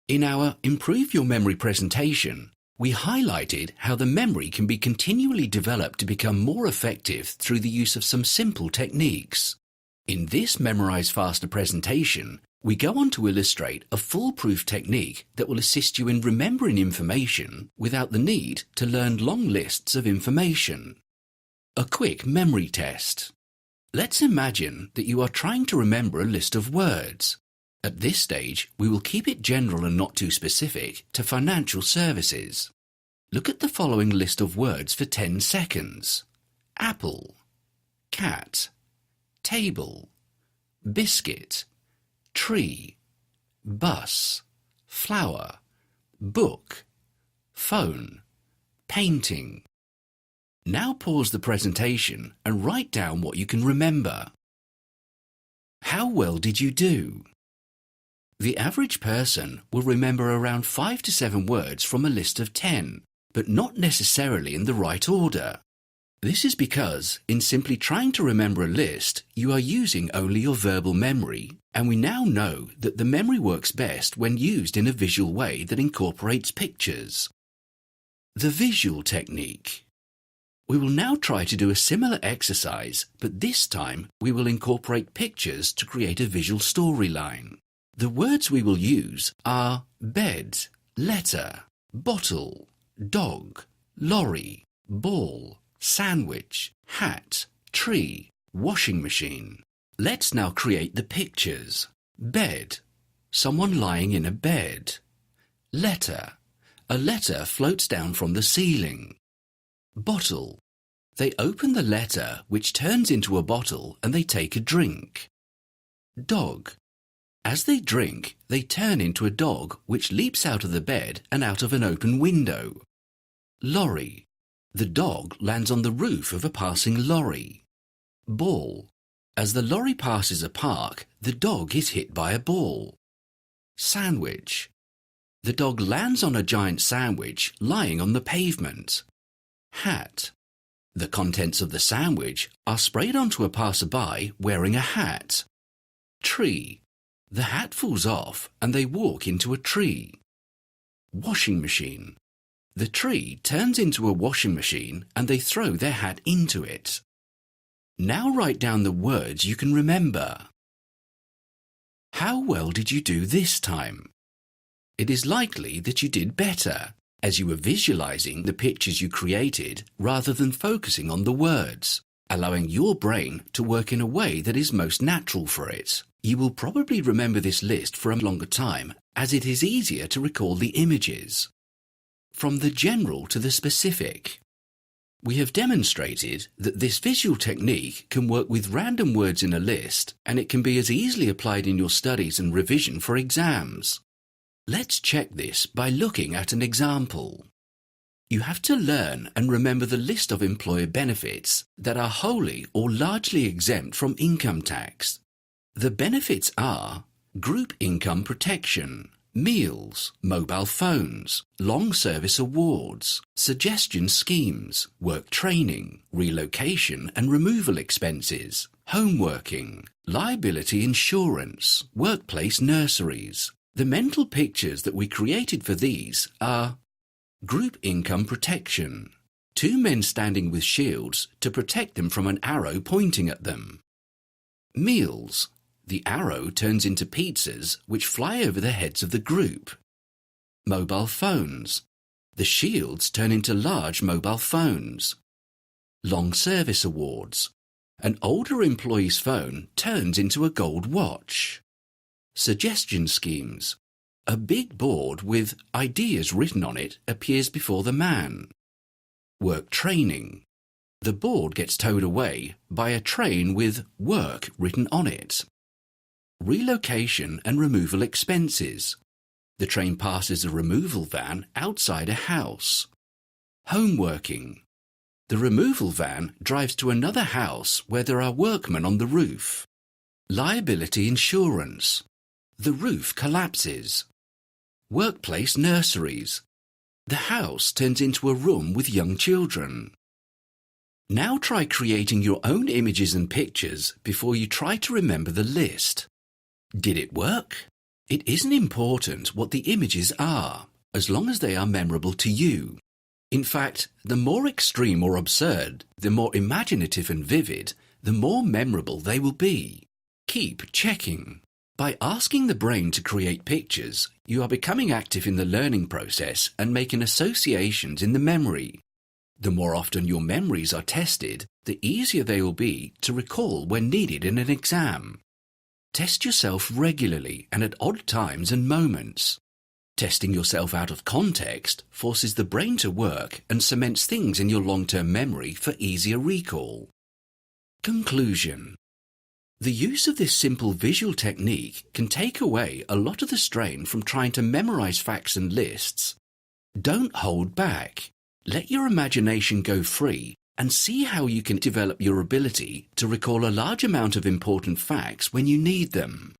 In our Improve Your Memory presentation, we highlighted how the memory can be continually developed to become more effective through the use of some simple techniques. In this Memorise Faster presentation, we go on to illustrate a foolproof technique that will assist you in remembering information without the need to learn long lists of information. A quick memory test. Let's imagine that you are trying to remember a list of words. At this stage, we will keep it general and not too specific to financial services. Look at the following list of words for 10 seconds. Apple, cat, table, biscuit, tree, bus, flower, book, phone, painting. Now pause the presentation and write down what you can remember. How well did you do? The average person will remember around 5 to 7 words from a list of 10, but not necessarily in the right order. This is because, in simply trying to remember a list, you are using only your verbal memory, and we now know that the memory works best when used in a visual way that incorporates pictures. The visual technique. We will now try to do a similar exercise, but this time we will incorporate pictures to create a visual storyline. The words we will use are bed, letter, bottle, dog, lorry, ball, sandwich, hat, tree, washing machine. Let's now create the pictures. Bed, someone lying in a bed. Letter, a letter floats down from the ceiling. Bottle, they open the letter which turns into a bottle and they take a drink. Dog, as they drink, they turn into a dog which leaps out of the bed and out of an open window. Lorry, the dog lands on the roof of a passing lorry. Ball, as the lorry passes a park, the dog is hit by a ball. Sandwich, the dog lands on a giant sandwich lying on the pavement. Hat, the contents of the sandwich are sprayed onto a passerby wearing a hat. Tree, the hat falls off and they walk into a tree. Washing machine, the tree turns into a washing machine and they throw their hat into it. Now write down the words you can remember. How well did you do this time? It is likely that you did better, as you were visualizing the pictures you created rather than focusing on the words, allowing your brain to work in a way that is most natural for it. You will probably remember this list for a longer time, as it is easier to recall the images. From the general to the specific. We have demonstrated that this visual technique can work with random words in a list, and it can be as easily applied in your studies and revision for exams. Let's check this by looking at an example. You have to learn and remember the list of employer benefits that are wholly or largely exempt from income tax. The benefits are group income protection, meals, mobile phones, long service awards, suggestion schemes, work training, relocation and removal expenses, home working, liability insurance, workplace nurseries. The mental pictures that we created for these are group income protection, 2 men standing with shields to protect them from an arrow pointing at them. Meals, the arrow turns into pizzas which fly over the heads of the group. Mobile phones, the shields turn into large mobile phones. Long service awards, an older employee's phone turns into a gold watch. Suggestion schemes, a big board with ideas written on it appears before the man. Work training, the board gets towed away by a train with work written on it. Relocation and removal expenses, the train passes a removal van outside a house. Home working, the removal van drives to another house where there are workmen on the roof. Liability insurance, the roof collapses. Workplace nurseries, the house turns into a room with young children. Now try creating your own images and pictures before you try to remember the list. Did it work? It isn't important what the images are, as long as they are memorable to you. In fact, the more extreme or absurd, the more imaginative and vivid, the more memorable they will be. Keep checking. By asking the brain to create pictures, you are becoming active in the learning process and making associations in the memory. The more often your memories are tested, the easier they will be to recall when needed in an exam. Test yourself regularly and at odd times and moments. Testing yourself out of context forces the brain to work and cements things in your long-term memory for easier recall. Conclusion. The use of this simple visual technique can take away a lot of the strain from trying to memorize facts and lists. Don't hold back. Let your imagination go free and see how you can develop your ability to recall a large amount of important facts when you need them.